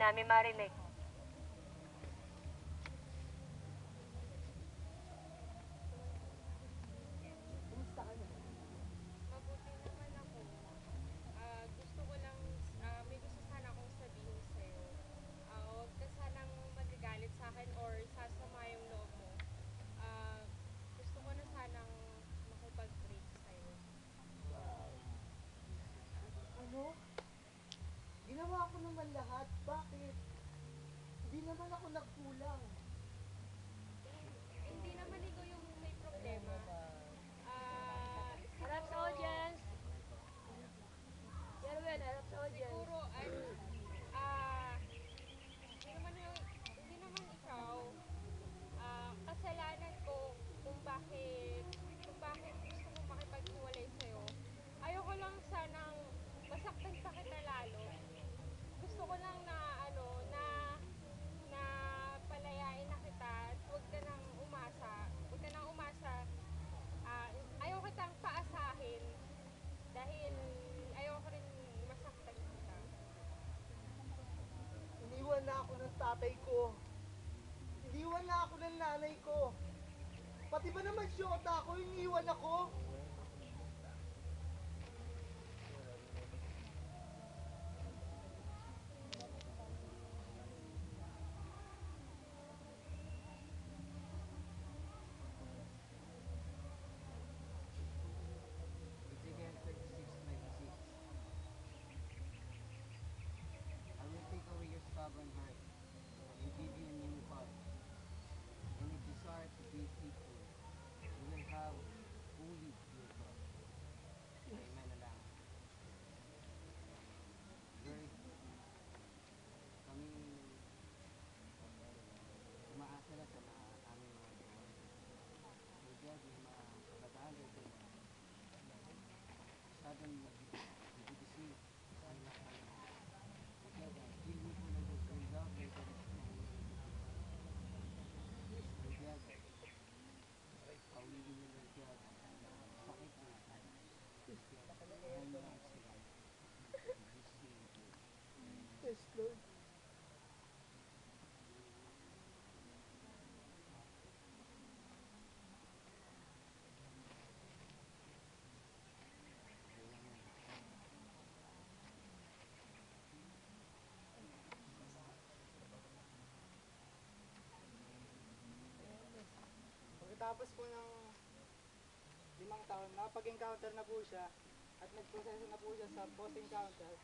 namin marinig. Kumusta ka na? Mabuti naman ako. Gusto ko lang, may gusto sana akong sabihin sa'yo. Huwag ka sanang magagalit sa akin or sasama yung loob mo. Gusto ko na sanang makipag-break sa'yo. Ano? Ginawa ko naman lahat. Bakit? Hindi naman ako nagkulang. Hindi naman ikaw yung may problema. Harap sa audience! Jerwin, harap sa audience. Siguro, hindi naman ikaw. Kasalanan ko kung bakit gusto ko makipaghiwalay sa'yo. Ayoko lang sanang masaktan pa kita lalo. Gusto ko lang na na palayain na kita at huwag ka nang umasa. Huwag ka nang umasa. Ayaw kitang paasahin dahil ayoko rin masaktan kita. Iniwan na ako ng tatay ko. Iniwan na ako ng nanay ko. Pati ba naman siyota ako, iniwan ako? Ezekiel 36:26. I will take away your stubborn heart and give you a new heart, and a desire to be faithful. You will have only your God. Amen na lang. Lord, kami umaasa na sa aming mga gawain. Lord God, may mga kabataan dito na masyadong nagdideceive sa kanila kaya. Lord God, fill me full of your love, your compassion. Lord God, pawigin niyo Lord God, sakit Lord God. Maraming salamat. In Jesus' name we pray. Yes, Lord. Pagkatapos po ng 5 taon, nakapag-encounter na po siya at nag-proseso na po siya sa post-encounter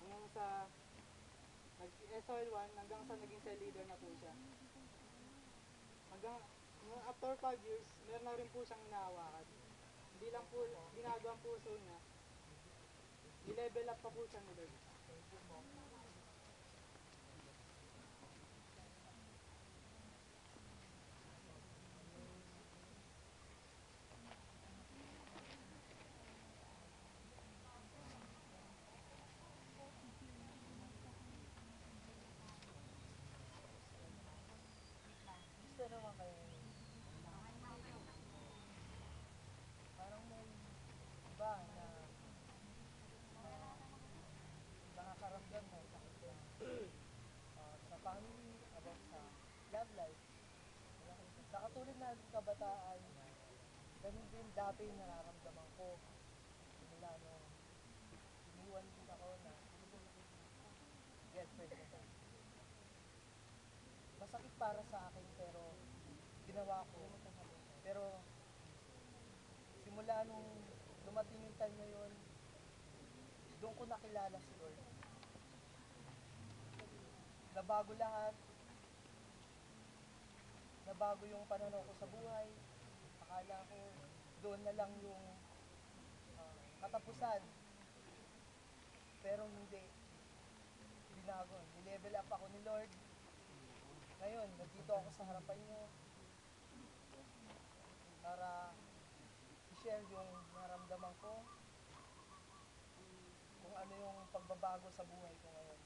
hanggang sa nag-SOL 1 hanggang sa naging cell leader na po siya. Hanggang after 5 years, meron na rin po siyang hinahawakan. Hindi lang po ginagawa ang puso niya, i-level up pa po siya ni Lord. Gusto naman kayo. Parang may iba na nakakaramdam ng sakit na sa family, about sa love life. Sa katulad natin kabataan, ganun din dati yung nararamdaman ko. Simula nung iniwan din ako na girlfriend ko. Masakit para sa akin pero ginawa ko. Pero simula nung dumating yung time na yun, doon ko nakilala si Lord. Nabago lahat. Nabago yung pananaw ko sa buhay. Akala ko doon na lang yung katapusan. Pero hindi. Binago. Nilevel up ako ni Lord. Ngayon, nandito ako sa harapan niyo para i-share yung naramdaman ko, kung ano yung pagbabago sa buhay ko ngayon.